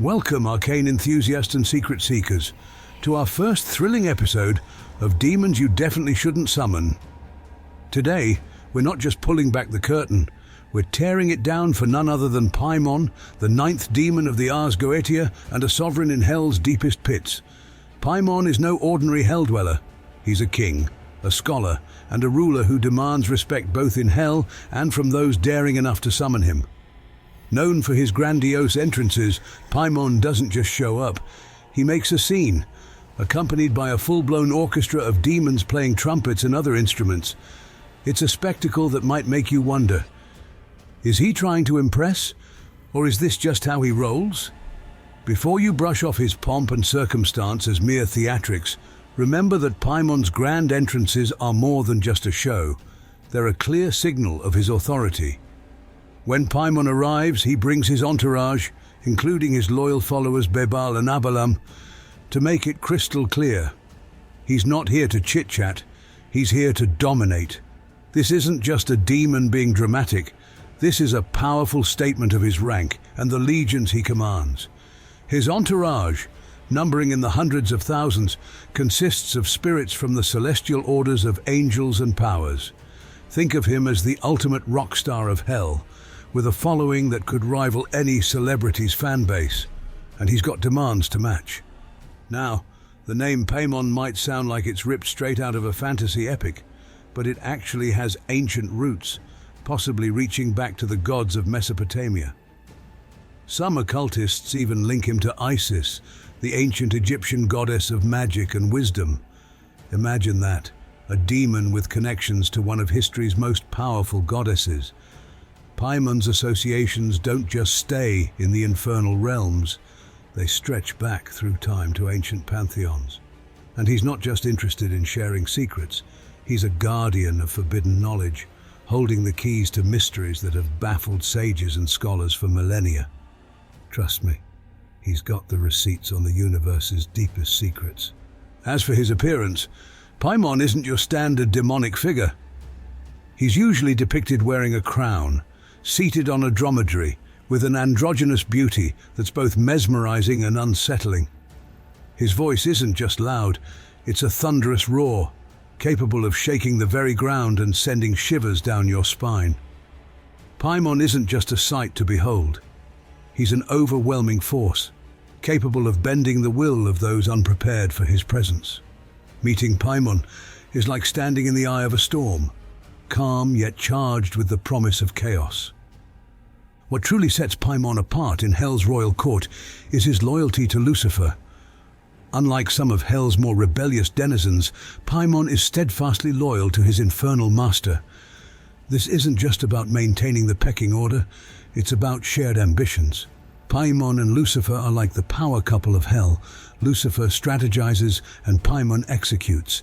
Welcome, arcane enthusiasts and secret seekers, to our first thrilling episode of Demons You Definitely Shouldn't Summon. Today, we're not just pulling back the curtain, we're tearing it down for none other than Paimon, the ninth demon of the Ars Goetia and a sovereign in Hell's deepest pits. Paimon is no ordinary hell dweller. He's a king, a scholar, and a ruler who demands respect both in hell and from those daring enough to summon him. Known for his grandiose entrances, Paimon doesn't just show up. He makes a scene, accompanied by a full-blown orchestra of demons playing trumpets and other instruments. It's a spectacle that might make you wonder, is he trying to impress, or is this just how he rolls? Before you brush off his pomp and circumstance as mere theatrics, remember that Paimon's grand entrances are more than just a show. They're a clear signal of his authority. When Paimon arrives, he brings his entourage, including his loyal followers Bebal and Abalam, to make it crystal clear. He's not here to chit-chat, he's here to dominate. This isn't just a demon being dramatic, this is a powerful statement of his rank and the legions he commands. His entourage, numbering in the hundreds of thousands, consists of spirits from the celestial orders of angels and powers. Think of him as the ultimate rock star of hell, with a following that could rival any celebrity's fan base, and he's got demands to match. Now, the name Paimon might sound like it's ripped straight out of a fantasy epic, but it actually has ancient roots, possibly reaching back to the gods of Mesopotamia. Some occultists even link him to Isis, the ancient Egyptian goddess of magic and wisdom. Imagine that, a demon with connections to one of history's most powerful goddesses. Paimon's associations don't just stay in the infernal realms, they stretch back through time to ancient pantheons. And he's not just interested in sharing secrets, he's a guardian of forbidden knowledge, holding the keys to mysteries that have baffled sages and scholars for millennia. Trust me, he's got the receipts on the universe's deepest secrets. As for his appearance, Paimon isn't your standard demonic figure. He's usually depicted wearing a crown, seated on a dromedary, with an androgynous beauty that's both mesmerizing and unsettling. His voice isn't just loud, it's a thunderous roar, capable of shaking the very ground and sending shivers down your spine. Paimon isn't just a sight to behold. He's an overwhelming force, capable of bending the will of those unprepared for his presence. Meeting Paimon is like standing in the eye of a storm, calm yet charged with the promise of chaos. What truly sets Paimon apart in Hell's royal court is his loyalty to Lucifer. Unlike some of Hell's more rebellious denizens, Paimon is steadfastly loyal to his infernal master. This isn't just about maintaining the pecking order, it's about shared ambitions. Paimon and Lucifer are like the power couple of Hell. Lucifer strategizes and Paimon executes.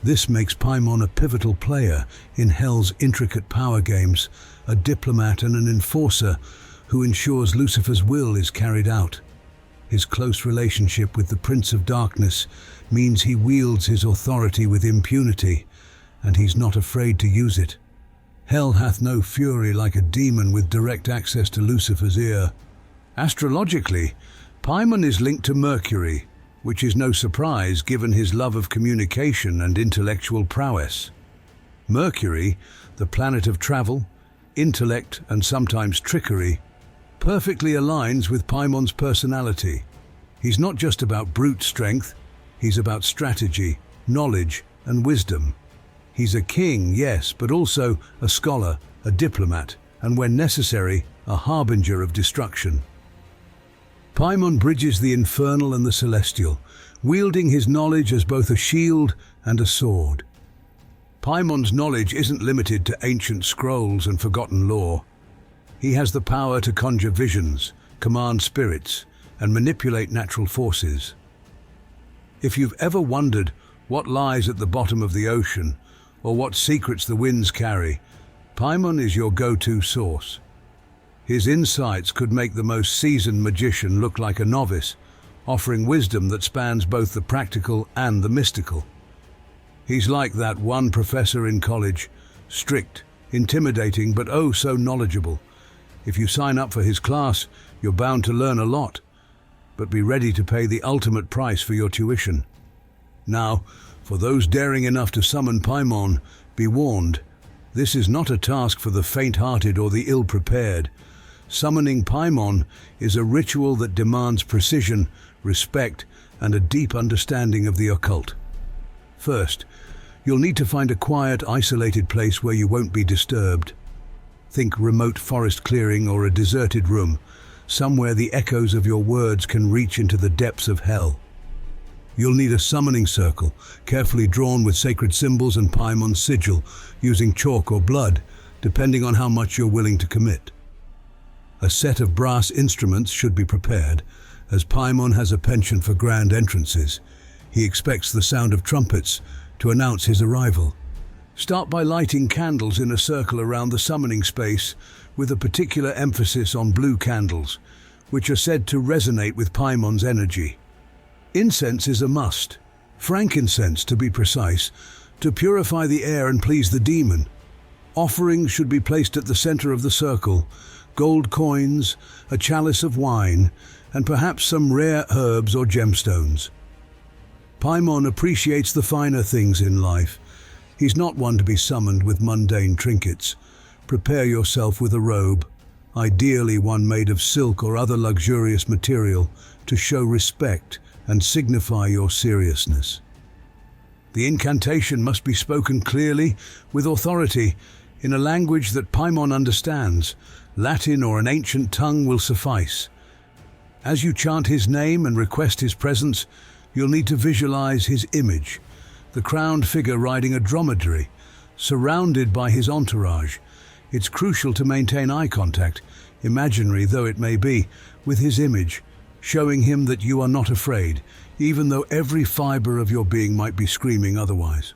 This makes Paimon a pivotal player in Hell's intricate power games, a diplomat and an enforcer who ensures Lucifer's will is carried out. His close relationship with the Prince of Darkness means he wields his authority with impunity, and he's not afraid to use it. Hell hath no fury like a demon with direct access to Lucifer's ear. Astrologically, Paimon is linked to Mercury, which is no surprise given his love of communication and intellectual prowess. Mercury, the planet of travel, intellect, and sometimes trickery, perfectly aligns with Paimon's personality. He's not just about brute strength, he's about strategy, knowledge, and wisdom. He's a king, yes, but also a scholar, a diplomat, and when necessary, a harbinger of destruction. Paimon bridges the infernal and the celestial, wielding his knowledge as both a shield and a sword. Paimon's knowledge isn't limited to ancient scrolls and forgotten lore. He has the power to conjure visions, command spirits, and manipulate natural forces. If you've ever wondered what lies at the bottom of the ocean, or what secrets the winds carry, Paimon is your go-to source. His insights could make the most seasoned magician look like a novice, offering wisdom that spans both the practical and the mystical. He's like that one professor in college, strict, intimidating, but oh so knowledgeable. If you sign up for his class, you're bound to learn a lot. but be ready to pay the ultimate price for your tuition. Now, for those daring enough to summon Paimon, be warned, this is not a task for the faint-hearted or the ill-prepared. Summoning Paimon is a ritual that demands precision, respect, and a deep understanding of the occult. First, you'll need to find a quiet, isolated place where you won't be disturbed. Think remote forest clearing or a deserted room, somewhere the echoes of your words can reach into the depths of hell. You'll need a summoning circle, carefully drawn with sacred symbols and Paimon's sigil, using chalk or blood, depending on how much you're willing to commit. A set of brass instruments should be prepared, as Paimon has a penchant for grand entrances. He expects the sound of trumpets to announce his arrival. Start by lighting candles in a circle around the summoning space, with a particular emphasis on blue candles, which are said to resonate with Paimon's energy. Incense is a must, frankincense to be precise, to purify the air and please the demon. Offerings should be placed at the center of the circle, gold coins, a chalice of wine, and perhaps some rare herbs or gemstones. Paimon appreciates the finer things in life. He's not one to be summoned with mundane trinkets. Prepare yourself with a robe, ideally one made of silk or other luxurious material, to show respect and signify your seriousness. The incantation must be spoken clearly, with authority, in a language that Paimon understands. Latin or an ancient tongue will suffice. As you chant his name and request his presence, you'll need to visualize his image, the crowned figure riding a dromedary, surrounded by his entourage. It's crucial to maintain eye contact, imaginary though it may be, with his image, showing him that you are not afraid, even though every fiber of your being might be screaming otherwise.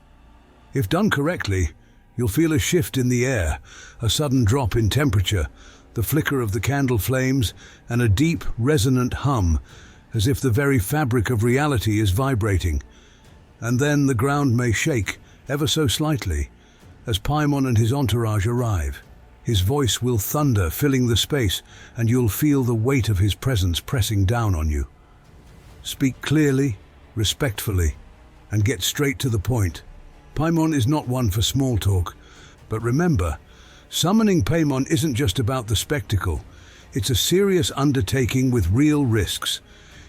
If done correctly, you'll feel a shift in the air, a sudden drop in temperature, the flicker of the candle flames, and a deep, resonant hum, as if the very fabric of reality is vibrating. And then the ground may shake, ever so slightly, as Paimon and his entourage arrive. His voice will thunder, filling the space, and you'll feel the weight of his presence pressing down on you. Speak clearly, respectfully, and get straight to the point. Paimon is not one for small talk, but remember, summoning Paimon isn't just about the spectacle. It's a serious undertaking with real risks.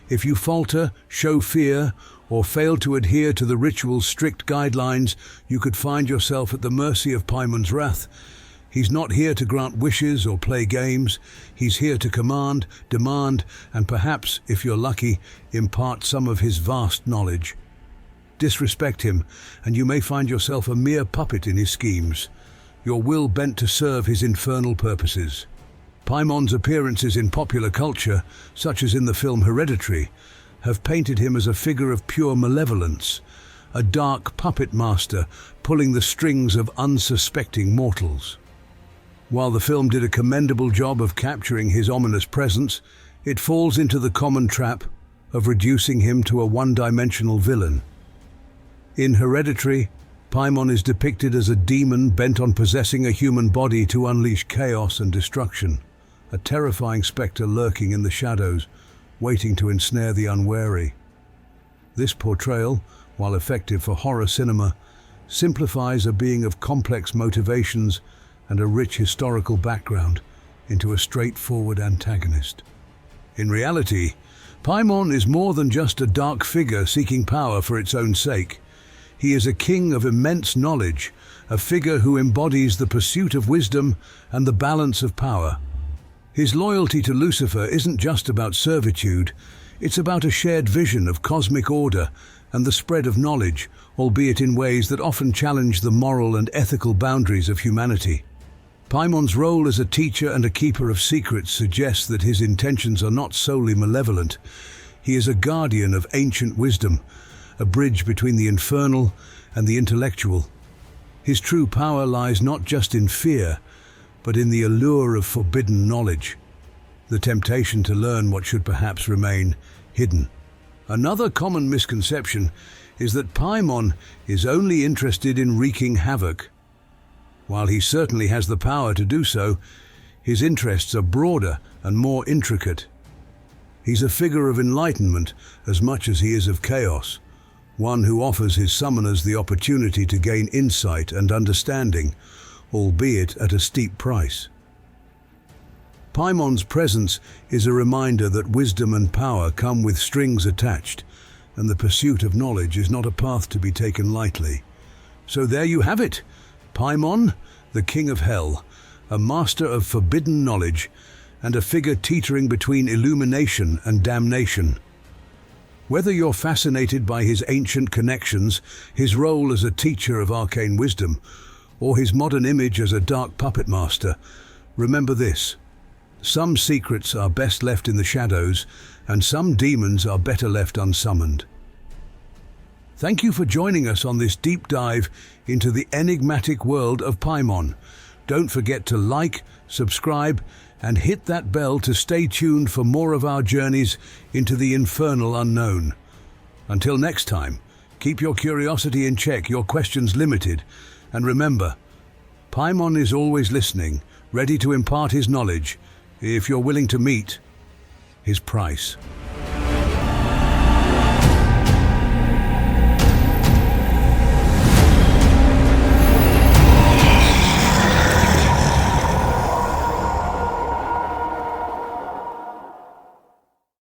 If you falter, show fear, or fail to adhere to the ritual's strict guidelines, you could find yourself at the mercy of Paimon's wrath. He's not here to grant wishes or play games. He's here to command, demand, and perhaps, if you're lucky, impart some of his vast knowledge. Disrespect him, and you may find yourself a mere puppet in his schemes, your will bent to serve his infernal purposes. Paimon's appearances in popular culture, such as in the film Hereditary, have painted him as a figure of pure malevolence, a dark puppet master pulling the strings of unsuspecting mortals. While the film did a commendable job of capturing his ominous presence, it falls into the common trap of reducing him to a one-dimensional villain. In Hereditary, Paimon is depicted as a demon bent on possessing a human body to unleash chaos and destruction, a terrifying spectre lurking in the shadows, waiting to ensnare the unwary. This portrayal, while effective for horror cinema, simplifies a being of complex motivations and a rich historical background into a straightforward antagonist. In reality, Paimon is more than just a dark figure seeking power for its own sake. He is a king of immense knowledge, a figure who embodies the pursuit of wisdom and the balance of power. His loyalty to Lucifer isn't just about servitude, it's about a shared vision of cosmic order and the spread of knowledge, albeit in ways that often challenge the moral and ethical boundaries of humanity. Paimon's role as a teacher and a keeper of secrets suggests that his intentions are not solely malevolent. He is a guardian of ancient wisdom, a bridge between the infernal and the intellectual. His true power lies not just in fear, but in the allure of forbidden knowledge, the temptation to learn what should perhaps remain hidden. Another common misconception is that Paimon is only interested in wreaking havoc. While he certainly has the power to do so, his interests are broader and more intricate. He's a figure of enlightenment as much as he is of chaos, one who offers his summoners the opportunity to gain insight and understanding, albeit at a steep price. Paimon's presence is a reminder that wisdom and power come with strings attached, and the pursuit of knowledge is not a path to be taken lightly. So there you have it, Paimon, the king of hell, a master of forbidden knowledge, and a figure teetering between illumination and damnation. Whether you're fascinated by his ancient connections, his role as a teacher of arcane wisdom, or his modern image as a dark puppet master, remember this: some secrets are best left in the shadows, and some demons are better left unsummoned. Thank you for joining us on this deep dive into the enigmatic world of Paimon. Don't forget to like, subscribe, and hit that bell to stay tuned for more of our journeys into the infernal unknown. Until next time, keep your curiosity in check, your questions limited, and remember, Paimon is always listening, ready to impart his knowledge, if you're willing to meet his price.